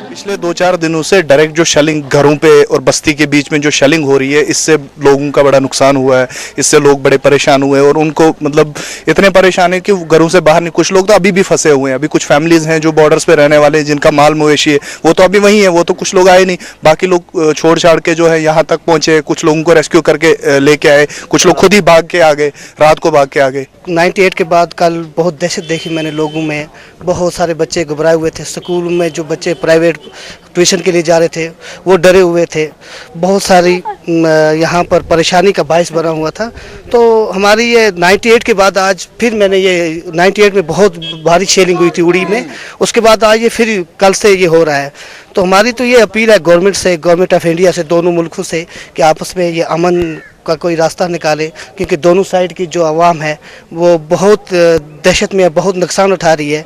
पिछले 2-4 दिनों से डायरेक्ट जो शेलिंग घरों पे और बस्ती के बीच में जो शेलिंग हो रही है, इससे लोगों का बड़ा नुकसान हुआ है। इससे लोग बड़े परेशान हुए हैं और उनको मतलब इतने परेशान है कि घरों से बाहर नहीं। कुछ लोग तो अभी भी फंसे हुए हैं। अभी कुछ फैमिलीज हैं जो बॉर्डर्स पे रहने वाले हैं, जिनका माल मवेशी है, वो तो अभी वहीं है, वो तो कुछ लोग आए नहीं। बाकी लोग छोड़ छाड़ के जो है यहाँ तक पहुंचे, कुछ लोगों को रेस्क्यू करके लेके आए, कुछ लोग खुद ही भाग के आ गए, रात को भाग के आ गए। 98 के बाद कल बहुत दहशत देखी मैंने लोगों में। बहुत सारे बच्चे घबराए हुए थे। स्कूल में जो बच्चे प्राइवेट ट्यूशन के लिए जा रहे थे वो डरे हुए थे। बहुत सारी यहाँ पर परेशानी का बायस बना हुआ था। तो हमारी ये 98 के बाद आज फिर मैंने ये 98 में बहुत भारी शेलिंग हुई थी उड़ी में, उसके बाद आज ये फिर कल से ये हो रहा है। तो हमारी तो ये अपील है गवर्नमेंट से, गवर्नमेंट ऑफ इंडिया से, दोनों मुल्कों से, कि आपस में ये अमन का कोई रास्ता निकाले, क्योंकि दोनों साइड की जो आवाम है वो बहुत दहशत में, बहुत नुकसान उठा रही है।